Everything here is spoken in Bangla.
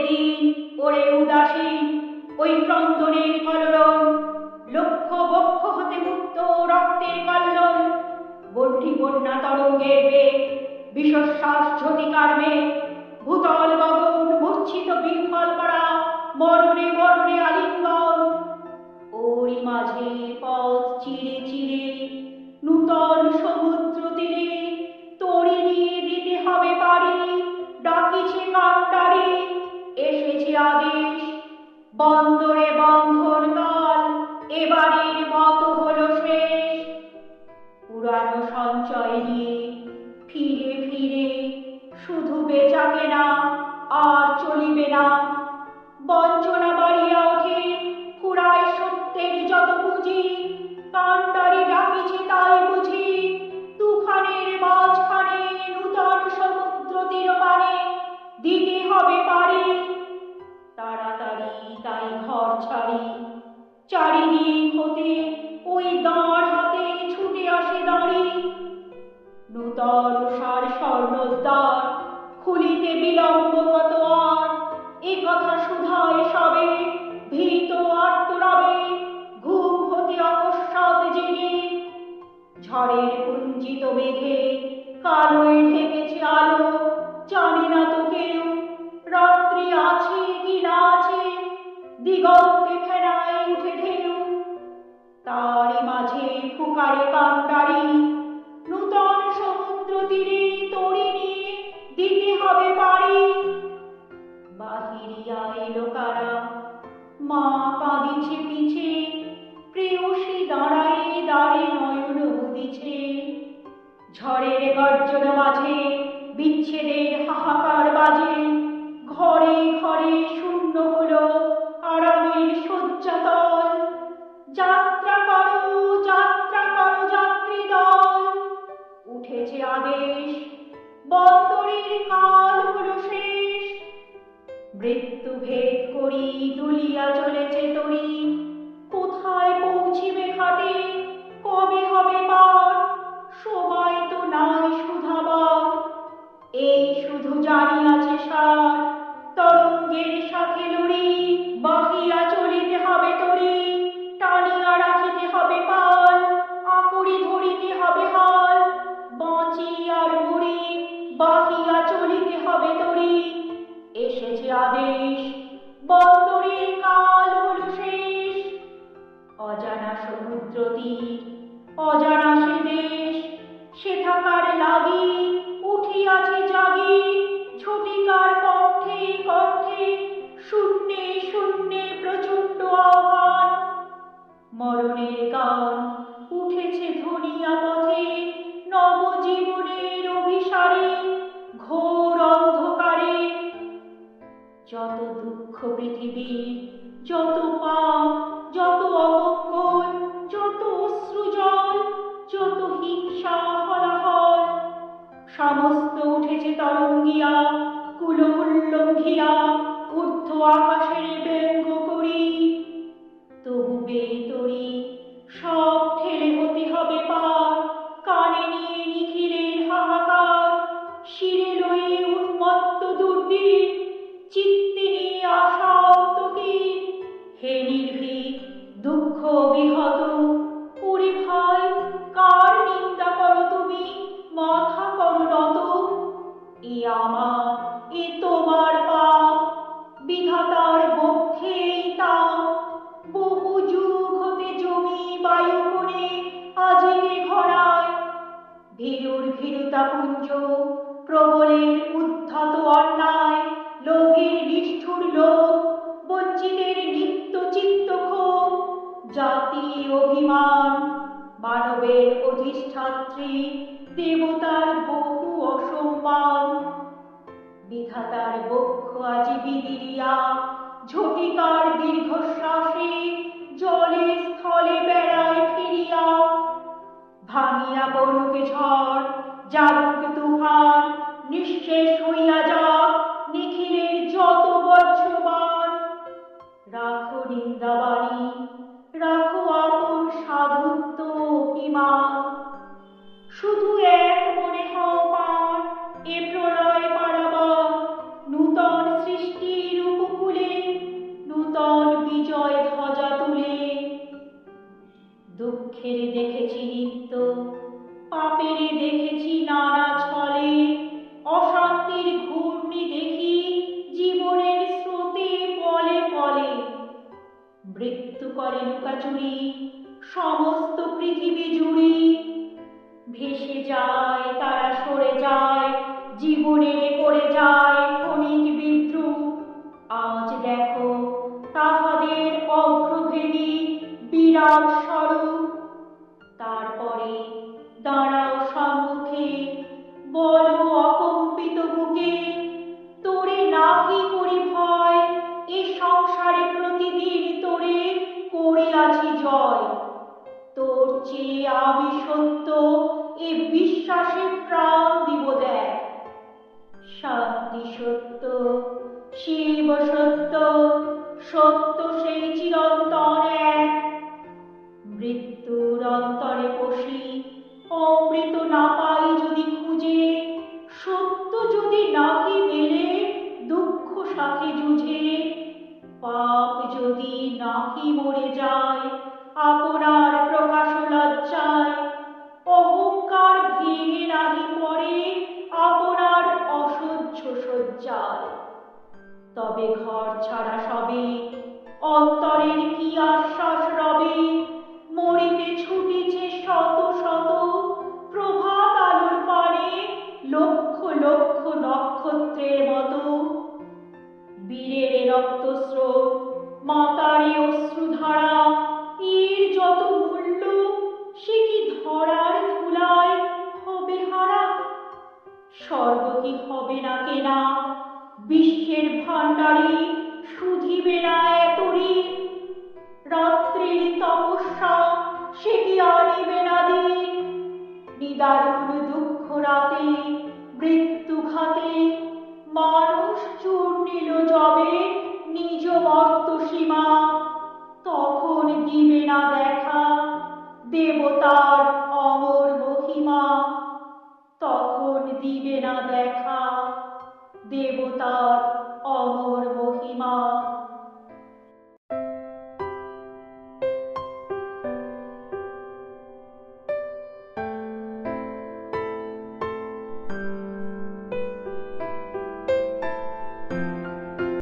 দিন ওরে উদাসীন ওই ক্রন্দনের কলরব, লক্ষ বক্ষ হতে মুক্ত রক্তের কল্লোল, বন্যী বন্যা তরঙ্গের বেগ, বিশ্বশ্বাস ঝটিকার মেঘ, ভূতল গগন মূর্ছিত বিহ্বল করা মরণে মরণে আলিঙ্গন। ওরই মাঝে পথ চিরে চিরে নূতন সমুদ্র তীরে তরি নিয়ে দিতে হবে পারি, ডাকিছে কান্ডারি, এসেছে আদেশ, বন্দরে বন্ধন কাল এবারের মতো হলো শেষ। পুরানো সঞ্চয় নিয়ে ফিরে ফিরে শুধু বেচা কেনা আর চলিবে না, বঞ্চনা বাড়িয়া ওঠে ফুরায় সত্যের যত পুঁজি, কান্ডারি ডাকিছে তাই বুঝি, তুফানের মাঝখানে নূতন সমুদ্র তীরপানে দিতে হবে পারি। তাড়াতাড়ি তাই ঘর ছাড়ি, চারিদিক হতে ওই দাঁড় হাতে ছুটে আসে দাঁড়ি, নূতন সার স্বর্ণোদ্বার খুলিতে বিলম্ব কত আর, এ কথা শুধায় সবে ভীত আর্তরবে, ঘুম হতে অকস্মাৎ জেগে। ঝড়ের পুঞ্জিত মেঘে কালোয় ঢেকেছে আলো, জানে না তো কেউ রাত্রি আছে কি না আছে, দিগন্তে ফেরায় উঠে ঢেউ। তারই মাঝে ফুকারে কান্ডারি, নূতন সমুদ্র তীরে তরি নিয়ে দিতে হবে পারি। বাহিরিয়া এলো কারা, মা কাঁদিছে পিছে, প্রেয়সী দাঁড়ায় দাঁড়ে নয়ন মুদিছে, ঝড়ের গর্জন মাঝে বিচ্ছেদের হাহাকার বাজে, ঘরে ঘরে শূন্য হলো আরামের শয্যাতল, যাত্রা করো যাত্রী দল, উঠেছে আদেশ, বন্দরের কাল হলো শেষ। মৃত্যু ভেদ করি দুলিয়া চলেছে তরি, কোথায় পৌঁছিবে ঘাটে, কবে হবে পার, সময় তো নাই শুধাবার, এই শুধু জানিয়াছে সার, তরঙ্গের সাথে লড়ি, বাহিয়া চলিতে হবে তরি, টানিয়া রাখিতে হবে পাল, আকড়ি ধরিতে হবে হাল, বাঁচি আর মরি বাহিয়া চলিতে হবে তরি, এসেছে আদেশ, বন্দরের কাল হলো শেষ। অজানা সমুদ্র তীর, অজানা সে দেশ, সেথাকার লাগি উঠিয়াছে জাগি, ঝটিকার কণ্ঠে কণ্ঠে শূন্যে শূন্যে প্রচণ্ড আহ্বান। মরণের গান উঠেছে ধনিয়া পথে, নবজীবনের অভিসারে, ঘোর অন্ধকারে। যত দুঃখ পৃথিবীর, যত পাপ, যত অমঙ্গল, যত অশ্রুজল, যত হিংসা হলাহল, সমস্ত উঠেছে তরঙ্গিয়া, কুল উল্লঙ্ঘিয়া, ঊর্ধ্ব আকাশের ব্যঙ্গ করি। তবু বেতরি সব ঠেলে হতে হবে পার, কানে নিয়ে নিখিলের হাহাকার, শিরে লয়ে উন্মত্ত দুর্দিন, চিত্তে নিয়ে আশা অন্তহীন। হে নির্ভীক দুঃখ বিহত, ওরে ভাই কার নিন্দা করো তুমি, মাথা করো নত, এ আমার এ তোমার পাপ, বিধাতার বক্ষেই তাপ, বহু যুগ হতে জমি বায়ুকোণে আজিকে ঘরায়, ভীরুর ভীরুতা পুঞ্জ, প্রবলের উদ্ধত অন্যায়, লোভের নিষ্ঠুর লোভ, বঞ্চিতের নিত্য চিত্ত ক্ষোভ, জাতি অভিমান, মানবের অধিষ্ঠাত্রী, দেবতার বহু অসম্মান। বিধাতার বক্ষ আজি বিদিরিয়া, ঝটিকার দীর্ঘশ্বাসে জলে স্থলে বেড়ায় ফিরিয়া, ভাঙিয়া পড়ুকে ঝড়, জাগুক তুফান, নিঃশেষ হইয়া যাক নিখিলের যত বজ্রবাণ। রাখো নিন্দাবাণী, রাখো আপন সাধুত্ব অভিমান, শুধু এক মনে হও পার, এ প্রলয় পারাবার, নূতন সৃষ্টির উপর অচিরে দেখেছি নানা ছলে, অশান্তির ঘূর্ণি দেখি জীবনের স্রোতে পলে পলে। মৃত্যু করে লুকাচুরি সমস্ত পৃথিবী জুড়ে, ভেসে যায় তারা সরে যায়, জীবনের করে যায় ক্ষণিক বিদ্রুপ। আজ দেখো তাহাদের অগ্রভেদী বিরাট স্বরূপ। তারপরে দাঁড়াও সম্মুখে, বলো অকম্পিত বুকে, তোরে নাহি করি ভয়, এ সংসারে প্রতিদিন তোরে করিয়াছি জয়। তোর চেয়ে আমি সত্য, এ বিশ্বাসে প্রাণ দিব দেখ। শান্তি সত্য, শিব সত্য, সত্য সেই চিরন্তন এক। মৃত্যুর অন্তরে বসি অমৃত না পাই যদি খুঁজে, সত্য যদি নাহি মেলে দুঃখ সাথে যুঝে, পাপ যদি নাহি মরে যায় আপনার প্রকাশ লজ্জায়, অহংকার ভেঙে নাহি পড়ে আপনার অসহ্য সজ্জায়, তবে ঘর ছাড়া সবে অন্তরের কি আশ্বাস রবে? মরিতে ছুটিছে শত শত প্রভাত আলোর পানে, লক্ষ লক্ষ নক্ষত্রের মতো। বীরের রক্তস্রোত, মাতারে অশ্রুধারা, এর যত মূল্য সে কি ধরার ধুলায় হবে হারা? স্বর্গ কি হবে না কেনা? বিশ্বের ভাণ্ডারী শুধিবে না এত ঋণ? রাত্রির তপস্যা সে কি আনিবে না দিন? নিদারুণ দুঃখ রাতে মৃত্যু ঘাতে মানুষ চূর্ণিল যবে নিজ মর্ত সীমা, তখন দিবে না দেখা দেবতার অমর মহিমা, তখন দিবে না দেখা দেবতার অমর মহিমা।